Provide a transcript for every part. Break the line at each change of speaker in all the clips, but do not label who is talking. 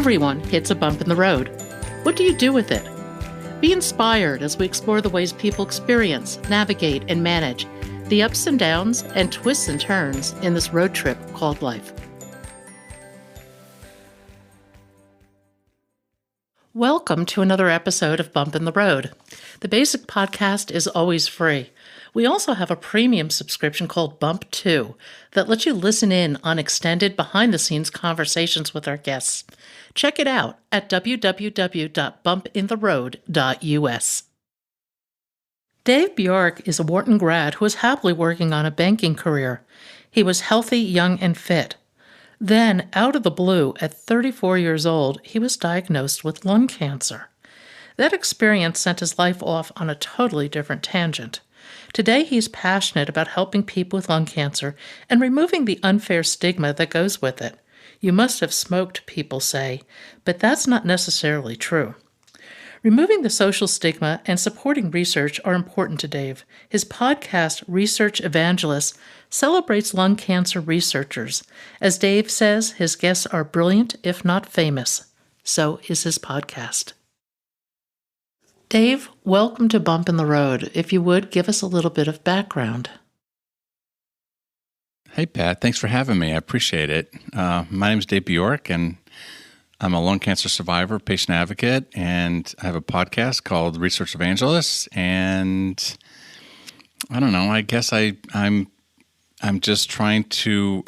Everyone hits a bump in the road. What do you do with it? Be inspired as we explore the ways people experience, navigate, and manage the ups and downs and twists and turns in this road trip called life. Welcome to another episode of Bump in the Road. The basic podcast is always free. We also have a premium subscription called Bump 2 that lets you listen in on extended behind-the-scenes conversations with our guests. Check it out at www.bumpintheroad.us. Dave Bjork is a Wharton grad who is happily working on a banking career. He was healthy, young, and fit. Then, out of the blue, at 34 years old, he was diagnosed with lung cancer. That experience sent his life off on a totally different tangent. Today, he's passionate about helping people with lung cancer and removing the unfair stigma that goes with it. You must have smoked, people say, but that's not necessarily true. Removing the social stigma and supporting research are important to Dave. His podcast, Research Evangelist, celebrates lung cancer researchers. As Dave says, his guests are brilliant, if not famous. So is his podcast. Dave, welcome to Bump in the Road. If you would, give us a little bit of background.
Hey, Pat. Thanks for having me. I appreciate it. My name is Dave Bjork, and I'm a lung cancer survivor, patient advocate, and I have a podcast called Research Evangelist. And I don't know. I guess I'm just trying to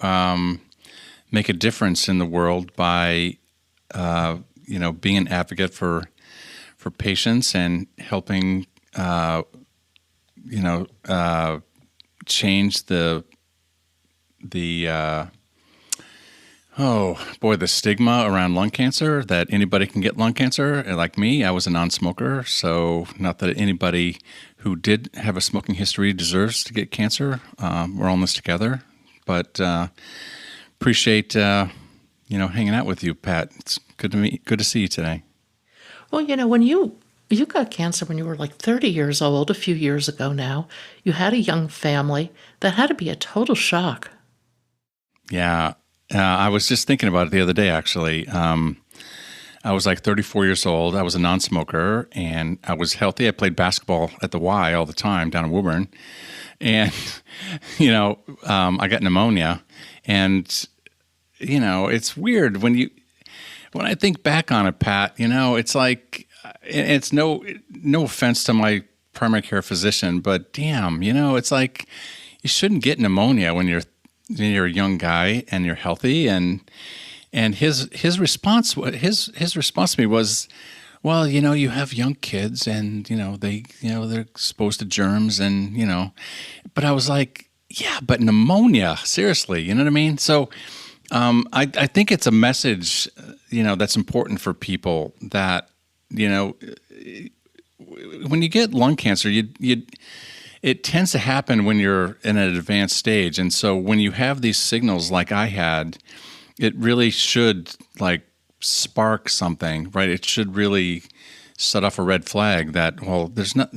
make a difference in the world by being an advocate for patients and helping change the stigma around lung cancer, that anybody can get lung cancer. Like me, I was a non-smoker, so not that anybody who did have a smoking history deserves to get cancer. We're all in this together, but appreciate hanging out with you, Pat. It's good to see you today.
Well, when you got cancer when you were like 30 years old, a few years ago now, you had a young family. That had to be a total shock.
Yeah. I was just thinking about it the other day, actually. I was like 34 years old. I was a non-smoker, and I was healthy. I played basketball at the Y all the time down in Woburn. And, I got pneumonia. And, it's weird when I think back on it, Pat, it's like, it's no offense to my primary care physician, but damn, it's like you shouldn't get pneumonia when you're a young guy and you're healthy. And his response to me was, well, you have young kids and, they're exposed to germs and, but I was like, yeah, but pneumonia, seriously, you know what I mean? So, I think it's a message, that's important for people that, when you get lung cancer, it tends to happen when you're in an advanced stage. And so when you have these signals like I had, it really should spark something, right? It should really set off a red flag that, well,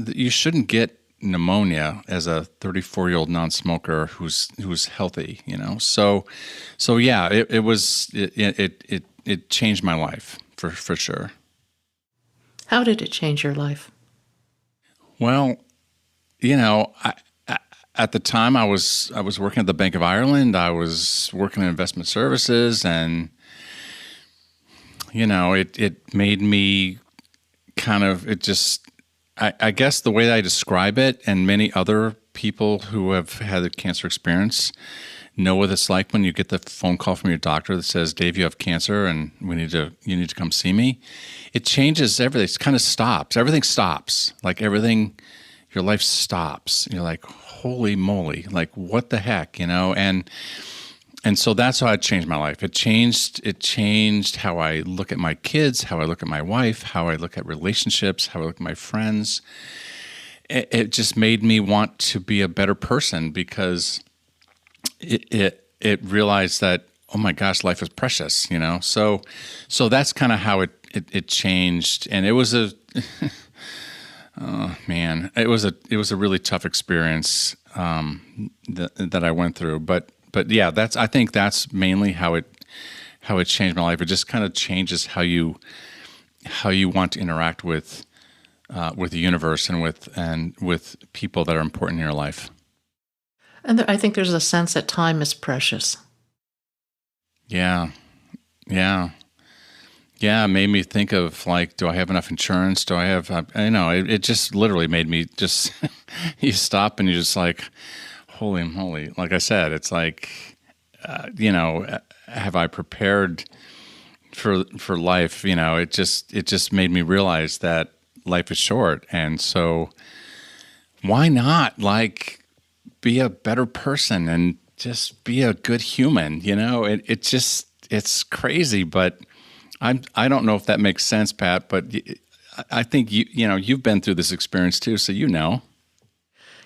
you shouldn't get pneumonia as a 34-year-old non-smoker who's healthy, So yeah, it changed my life for sure.
How did it change your life?
Well, at the time I was working at the Bank of Ireland. I was working in investment services, and it made me I guess the way that I describe it, and many other people who have had a cancer experience know what it's like when you get the phone call from your doctor that says, Dave, you have cancer and you need to come see me. It changes everything. It kind of stops. Everything stops. Like everything, your life stops. You're like, holy moly, like what the heck, And so that's how it changed my life. It changed how I look at my kids, how I look at my wife, how I look at relationships, how I look at my friends. It just made me want to be a better person because it realized that, oh my gosh, life is precious, So that's kind of how it changed, and it was oh man, it was a really tough experience that I went through, but yeah, I think that's mainly how it how it changed my life. It just kind of changes how you want to interact with the universe and with people that are important in your life.
And I think there's a sense that time is precious.
Yeah, yeah, yeah. It made me think of like, do I have enough insurance? Do I have? I know it just literally made me just. You stop and you're just like, holy moly! Like I said, it's like, have I prepared for life? It just made me realize that life is short, and so why not like be a better person and just be a good human? It's crazy, but I don't know if that makes sense, Pat. But I think you've been through this experience too, so you know.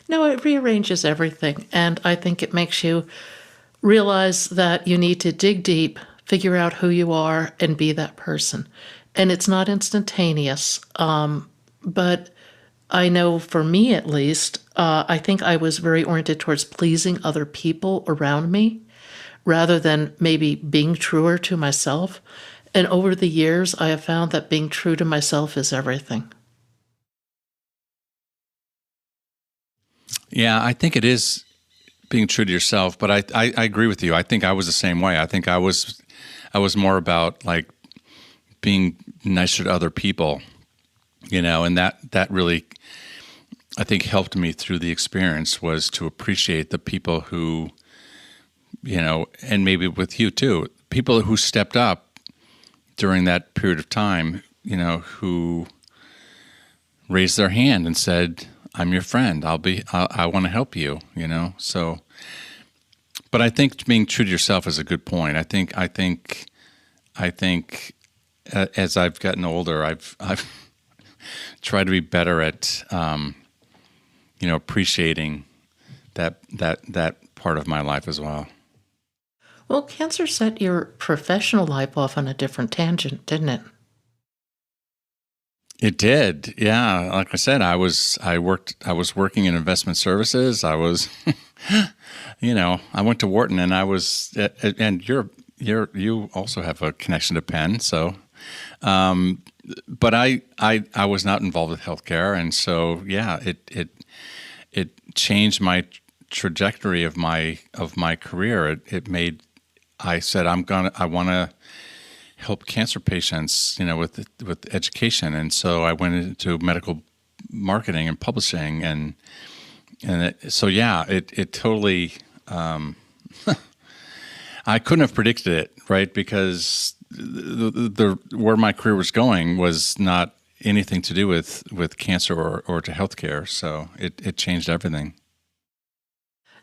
No, it rearranges everything. And I think it makes you realize that you need to dig deep, figure out who you are, and be that person. And it's not instantaneous. But I know for me at least, I think I was very oriented towards pleasing other people around me rather than maybe being truer to myself. And over the years, I have found that being true to myself is everything.
Yeah, I think it is being true to yourself, but I agree with you. I think I was the same way. I think I was more about like being nicer to other people, and that really, I think, helped me through the experience, was to appreciate the people who, and maybe with you too, people who stepped up during that period of time, who raised their hand and said, I'm your friend. I want to help you, So, but I think being true to yourself is a good point. I think as I've gotten older, I've tried to be better at, appreciating that part of my life as well.
Well, cancer set your professional life off on a different tangent, didn't it?
It did. Yeah. Like I said, I was working in investment services. I was, I went to Wharton, and and you also have a connection to Penn. So, but I was not involved with healthcare. And so, yeah, it changed my trajectory of my career. I said, I want to help cancer patients, with education. And so I went into medical marketing and publishing, so yeah, it totally, I couldn't have predicted it, right? Because where my career was going was not anything to do with cancer or to healthcare. So it changed everything.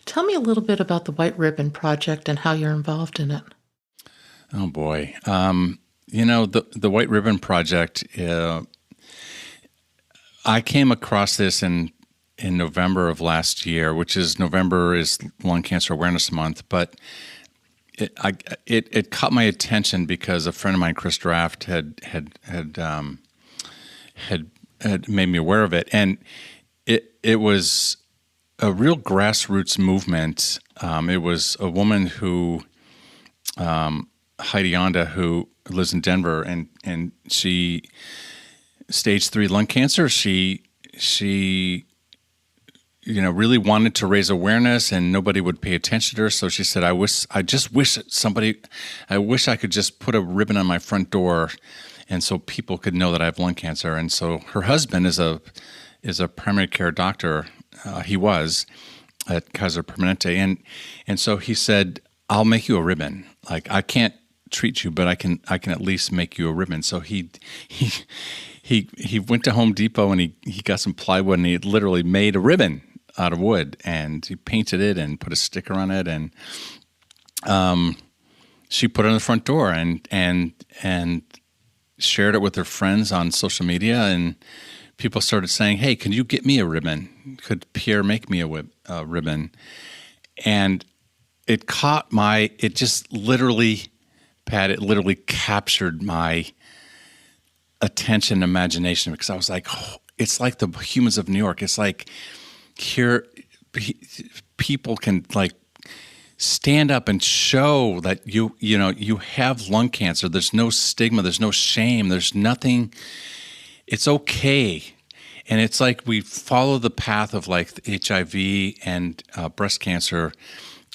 Tell me a little bit about the White Ribbon Project and how you're involved in it.
Oh boy. The White Ribbon Project, I came across this in November of last year, November is Lung Cancer Awareness Month, but it caught my attention because a friend of mine, Chris Draft, had made me aware of it, and it was a real grassroots movement. It was a woman who, Heidi Onda, who lives in Denver, and she stage 3 lung cancer. She really wanted to raise awareness, and nobody would pay attention to her. So she said, I wish I could just put a ribbon on my front door, and so people could know that I have lung cancer. And so her husband is a primary care doctor. He was at Kaiser Permanente, and so he said, I'll make you a ribbon. Like, I can't treat you, but I can at least make you a ribbon. So he went to Home Depot, and he got some plywood, and he literally made a ribbon out of wood, and he painted it and put a sticker on it, and she put it on the front door and shared it with her friends on social media, and people started saying, hey, can you get me a ribbon? Could Pierre make me a ribbon? And it just literally, Pat, it literally captured my attention and imagination, because I was like, oh, it's like the Humans of New York. It's like here people can like stand up and show that you have lung cancer. There's no stigma. There's no shame. There's nothing. It's okay. And it's like we follow the path of like the HIV and breast cancer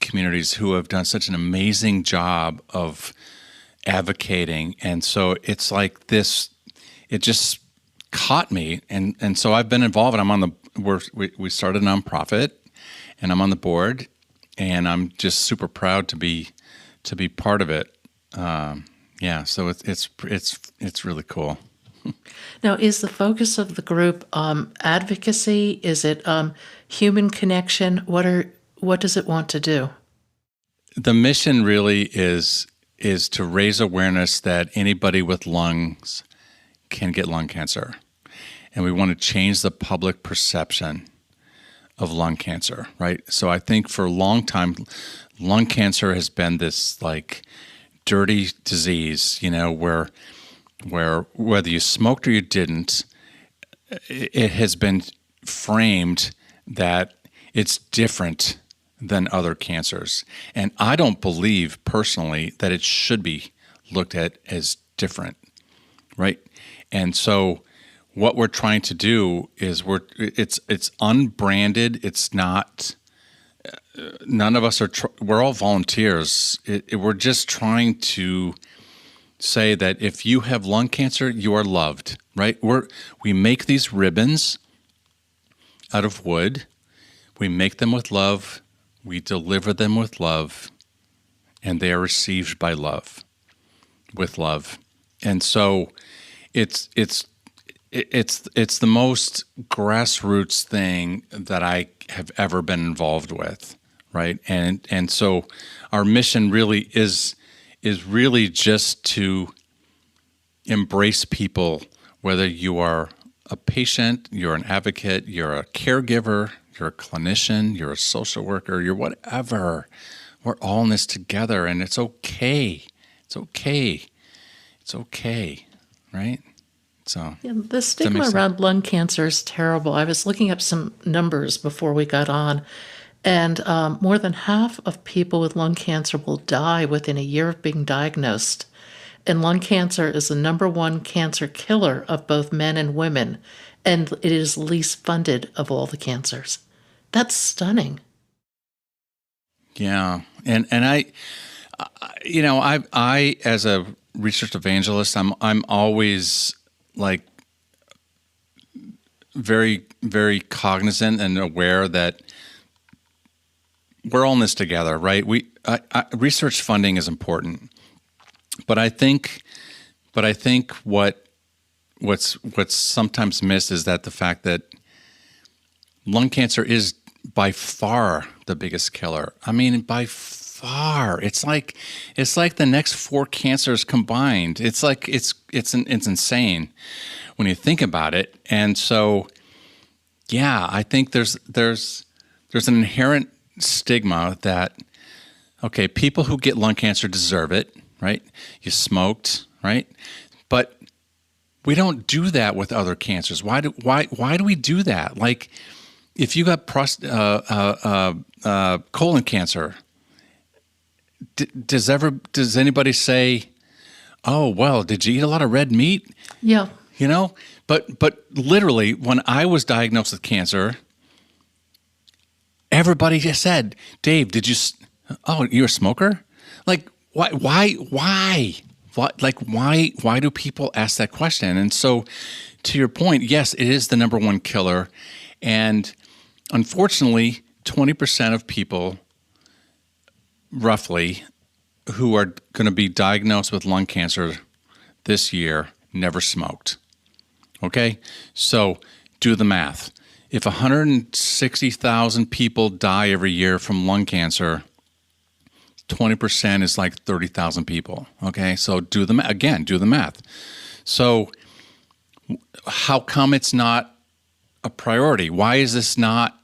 communities who have done such an amazing job of advocating. And so it's like this, it just caught me. And so I've been involved, and we started a nonprofit, and I'm on the board, and I'm just super proud to be part of it. So it's really cool.
Now, is the focus of the group advocacy? Is it human connection? What does it want to do?
The mission really is to raise awareness that anybody with lungs can get lung cancer. And we want to change the public perception of lung cancer, right? So I think for a long time, lung cancer has been this like dirty disease, where whether you smoked or you didn't, it has been framed that it's different than other cancers. And I don't believe personally that it should be looked at as different, right? And so what we're trying to do is it's unbranded. It's not, none of us are, we're all volunteers. We're just trying to say that if you have lung cancer, you are loved, right? We make these ribbons out of wood. We make them with love. We deliver them with love, and they are received by love, with love. And so it's the most grassroots thing that I have ever been involved with, right? And so our mission really is really just to embrace people, whether you are a patient, you're an advocate, you're a caregiver, you're a clinician, you're a social worker, you're whatever. We're all in this together, and it's okay. It's okay. It's okay, right? So
the stigma around lung cancer is terrible. I was looking up some numbers before we got on, and more than half of people with lung cancer will die within a year of being diagnosed. And lung cancer is the number one cancer killer of both men and women, and it is least funded of all the cancers. That's stunning.
Yeah, and I as a research evangelist, I'm always like very, very cognizant and aware that we're all in this together, right? Research funding is important, but I think what's sometimes missed is that the fact that lung cancer is by far the biggest killer. I mean, by far. It's like the next 4 cancers combined. It's like it's insane when you think about it. And so, yeah, I think there's an inherent stigma that, okay, people who get lung cancer deserve it, right? You smoked, right? But we don't do that with other cancers. Why do we do that? Like, if you got colon cancer, does anybody say, "Oh, well, did you eat a lot of red meat?"
Yeah.
But literally, when I was diagnosed with cancer, everybody just said, "Dave, oh, you're a smoker?" Like, why? Why do people ask that question? And so, to your point, yes, it is the number one killer. And unfortunately, 20% of people, roughly, who are going to be diagnosed with lung cancer this year never smoked. Okay? So do the math. If 160,000 people die every year from lung cancer, 20% is like 30,000 people. Okay? So do the math. So how come it's not a priority? Why is this not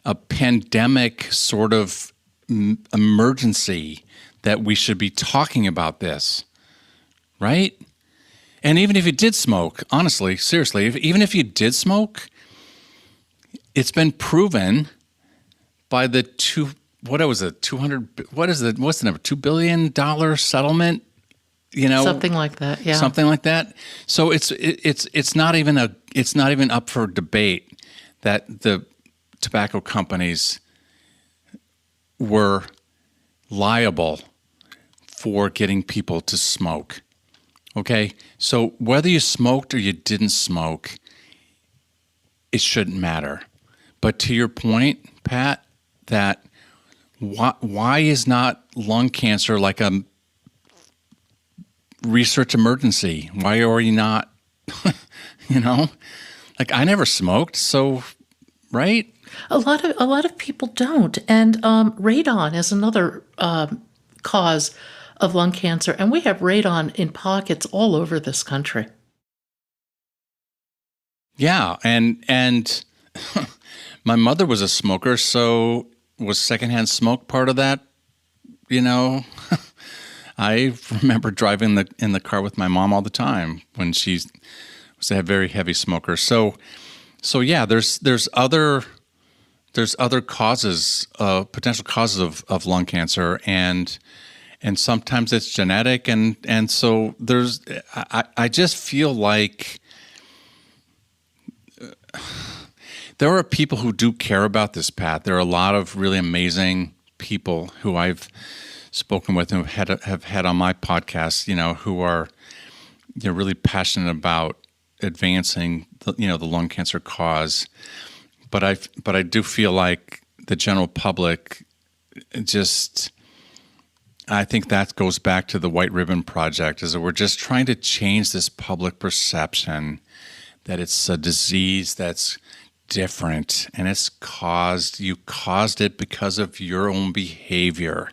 a pandemic sort of emergency that we should be talking about this, right? And even if you did smoke, honestly, seriously, even if you did smoke, it's been proven by the two what was it, 200, what's the number, $2 billion settlement?
Something like that. Yeah.
Something like that. So it's not even up for debate that the tobacco companies were liable for getting people to smoke. Okay? So whether you smoked or you didn't smoke, it shouldn't matter. But to your point, Pat, that why is not lung cancer like a research emergency? Why are you not, like I never smoked, so, right?
A lot of people don't, and radon is another cause of lung cancer, and we have radon in pockets all over this country.
Yeah, and my mother was a smoker, so was secondhand smoke part of that? I remember driving in the car with my mom all the time when she was a very heavy smoker. So yeah, there's other causes, potential causes of lung cancer, and sometimes it's genetic, and so I just feel like there are people who do care about this, Pat. There are a lot of really amazing people who I've spoken with and have had on my podcast, who are really passionate about advancing the lung cancer cause. But I do feel like the general public I think that goes back to the White Ribbon Project, is that we're just trying to change this public perception that it's a disease that's different, and you caused it because of your own behavior.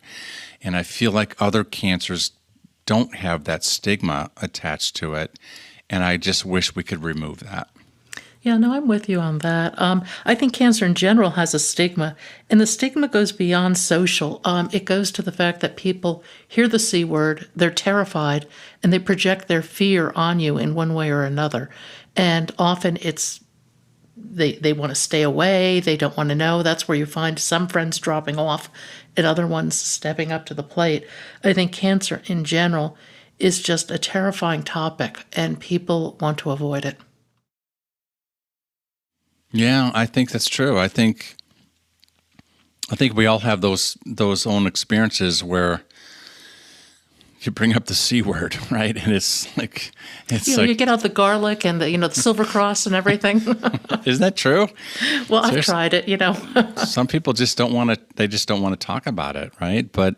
And I feel like other cancers don't have that stigma attached to it, and I just wish we could remove that.
Yeah, no, I'm with you on that. I think cancer in general has a stigma, and the stigma goes beyond social. It goes to the fact that people hear the C word, they're terrified, and they project their fear on you in one way or another. And often it's they want to stay away, they don't want to know. That's where you find some friends dropping off and other ones stepping up to the plate. I think cancer in general is just a terrifying topic, and people want to avoid it.
Yeah, I think that's true. I think we all have those own experiences where you bring up the C word, right? And it's like
you get out the garlic and the Silver Cross and everything.
Isn't that true?
Well, I've tried it.
Some people just don't want to. They just don't want to talk about it, right? But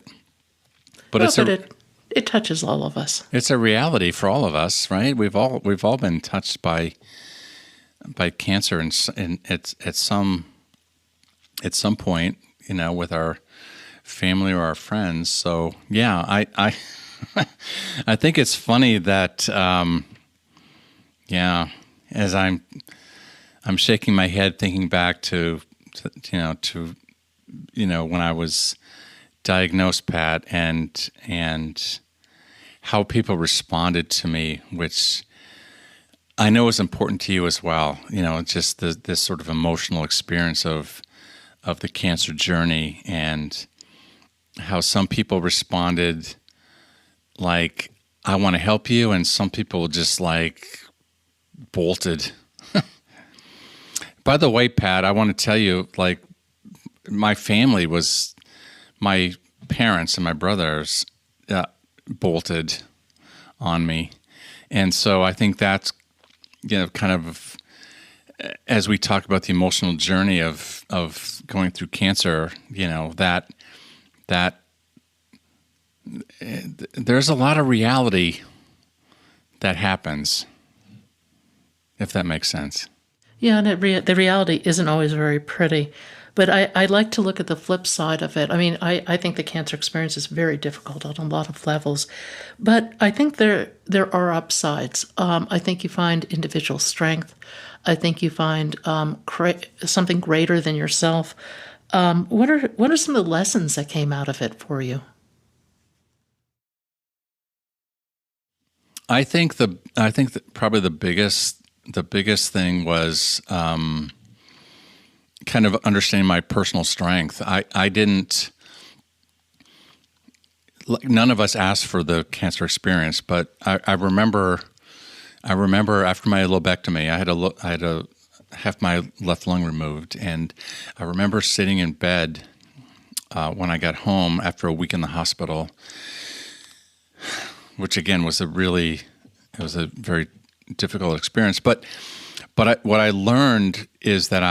it touches all of us.
It's a reality for all of us, right? We've all been touched by cancer and at some point, with our family or our friends. So yeah, I I think it's funny that as I'm shaking my head thinking back to when I was diagnosed, Pat, and how people responded to me, which I know is important to you as well. Just this sort of emotional experience of the cancer journey, and how some people responded like, I want to help you, and some people just like bolted. By the way, Pat, I want to tell you, like, my parents and my brothers bolted on me. And so I think that's, kind of, as we talk about the emotional journey of going through cancer, that there's a lot of reality that happens, if that makes sense.
Yeah, and the reality isn't always very pretty. But I like to look at the flip side of it. I mean, I think the cancer experience is very difficult on a lot of levels. But I think there are upsides. I think you find individual strength. I think you find something greater than yourself. What are some of the lessons that came out of it for you?
I think that probably the biggest thing was kind of understanding my personal strength. I didn't none of us asked for the cancer experience, but I remember after my lobectomy, I had a half my left lung removed, and I remember sitting in bed when I got home after a week in the hospital, which again was a very difficult experience. But what I learned is that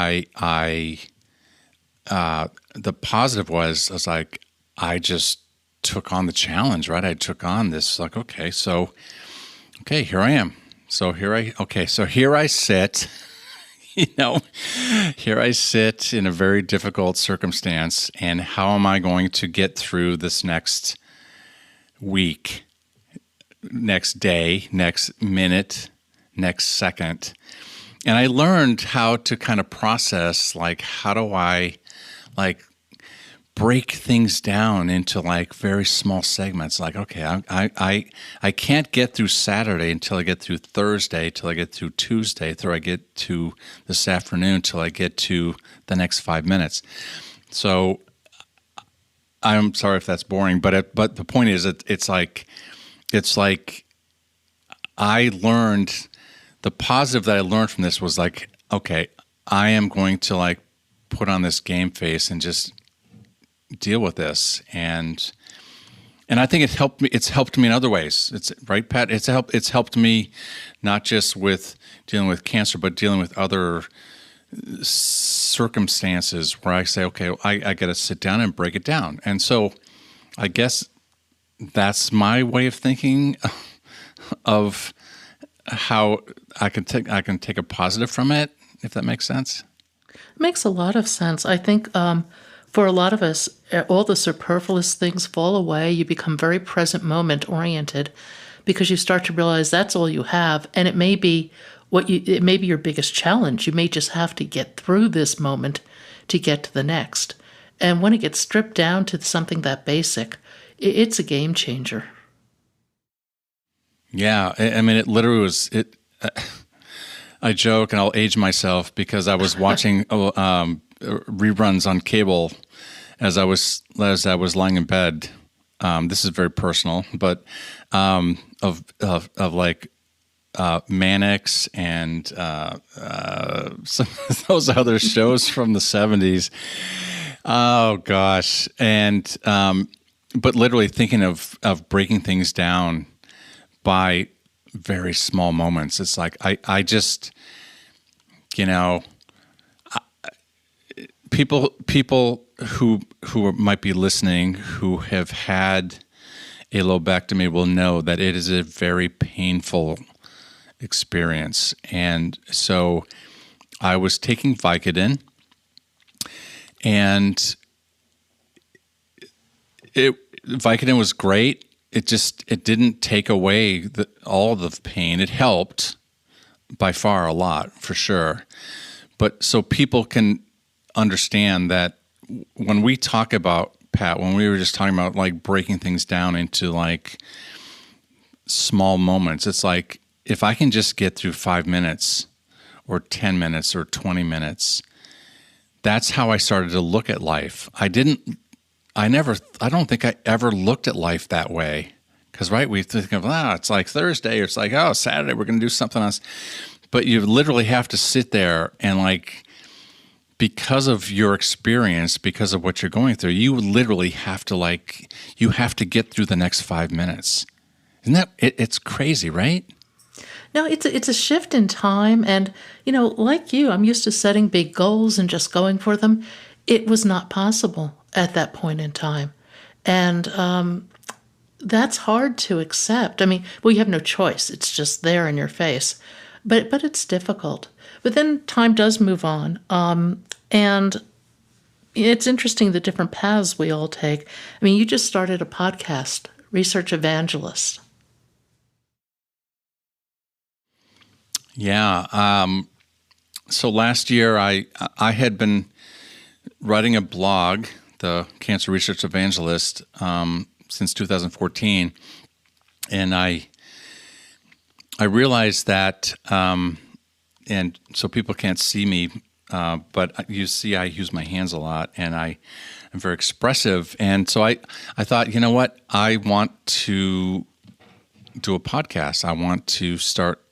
the positive was like I just took on the challenge, right? I took on this like, okay, here I am. So here I sit, here I sit in a very difficult circumstance, and how am I going to get through this next week, next day, next minute, next second? And I learned how to kind of process, like, how do I break things down into like very small segments. Like, okay, I can't get through Saturday until I get through Thursday, till I get through Tuesday, till I get to this afternoon, till I get to the next 5 minutes. So I'm sorry if that's boring, but the point is it's like I learned, the positive that I learned from this was like, okay, I am going to like put on this game face and just deal with this, and I think it's helped me in other ways. It's right, Pat. It's helped me not just with dealing with cancer, but dealing with other circumstances where I say, okay, I got to sit down and break it down. And so, I guess that's my way of thinking of how I can take a positive from it, if that makes sense.
It makes a lot of sense. I think for a lot of us, all the superfluous things fall away. You become very present moment oriented because you start to realize that's all you have, and it may be your biggest challenge. You may just have to get through this moment to get to the next. And when it gets stripped down to something that basic, it's a game changer.
Yeah, I mean, it literally was it. I joke, and I'll age myself because I was watching reruns on cable as I was lying in bed. This is very personal, but of like Mannix and some of those other shows from the 70s. Oh gosh, and but literally thinking of breaking things down by very small moments. It's like I just, people who might be listening who have had a lobectomy will know that it is a very painful experience. And so I was taking Vicodin, and Vicodin was great. It didn't take away all the pain. It helped by far a lot, for sure. But so people can understand that when we talk about, Pat, when we were just talking about like breaking things down into like small moments, it's like if I can just get through 5 minutes or 10 minutes or 20 minutes, that's how I started to look at life. I don't think I ever looked at life that way. Because, right, we think of, it's like Thursday, or it's like, Saturday, we're going to do something else. But you literally have to sit there and, like, because of your experience, because of what you're going through, you literally have to, you have to get through the next 5 minutes. Isn't that, it's crazy, right?
No, it's a shift in time. And, like you, I'm used to setting big goals and just going for them. It was not possible at that point in time. And that's hard to accept. I mean, you have no choice. It's just there in your face. But it's difficult. But then time does move on. And it's interesting the different paths we all take. I mean, you just started a podcast, Research Evangelist.
Yeah. So last year I had been writing a blog, the Cancer Research Evangelist, since 2014, and I realized that, and so people can't see me, but you see I use my hands a lot, and I I'm very expressive. And so I thought, you know what? I want to do a podcast. I want to start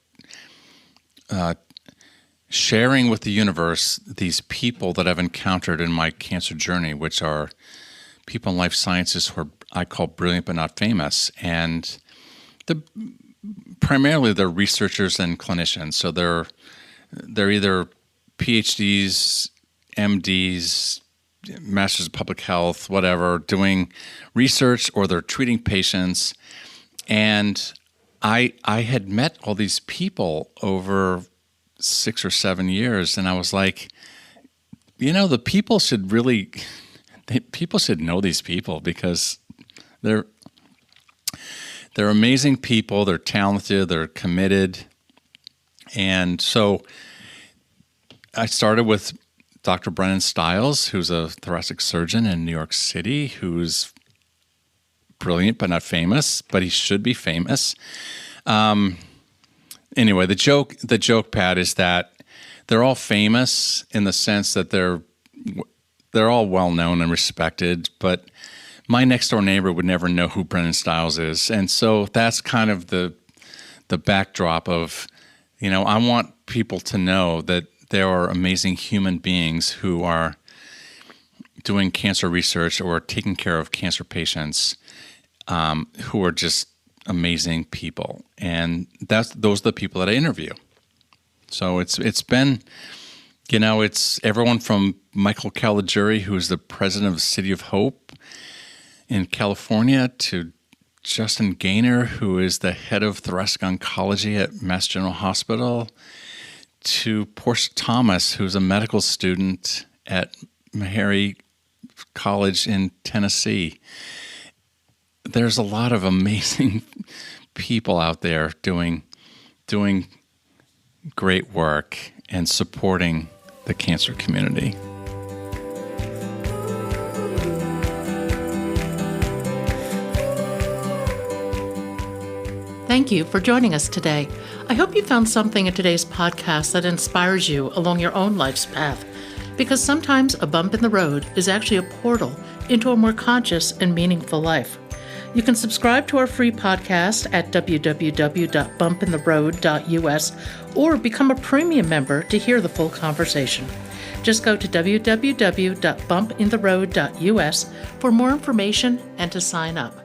sharing with the universe these people that I've encountered in my cancer journey, which are people in life sciences who are, I call brilliant but not famous. And primarily they're researchers and clinicians. So they're either PhDs, MDs, Masters of Public Health, whatever, doing research, or they're treating patients. And I had met all these people over 6 or 7 years, and I was like, the people should people should know these people, because they're amazing people. They're talented. They're committed. And so I started with Dr. Brennan Stiles, who's a thoracic surgeon in New York City, who's brilliant but not famous, but he should be famous. Anyway, the joke, Pat, is that they're all famous in the sense that they're all well known and respected, but my next door neighbor would never know who Brennan Stiles is. And so that's kind of the backdrop of, I want people to know that there are amazing human beings who are doing cancer research or taking care of cancer patients, who are just amazing people. And those are the people that I interview. So it's been, it's everyone from Michael Caligiuri, who is the president of the City of Hope in California, to Justin Gaynor, who is the head of thoracic oncology at Mass General Hospital, to Portia Thomas, who's a medical student at Meharry College in Tennessee. There's a lot of amazing people out there doing great work and supporting the cancer community.
Thank you for joining us today. I hope you found something in today's podcast that inspires you along your own life's path, because sometimes a bump in the road is actually a portal into a more conscious and meaningful life. You can subscribe to our free podcast at www.bumpintheroad.us or become a premium member to hear the full conversation. Just go to www.bumpintheroad.us for more information and to sign up.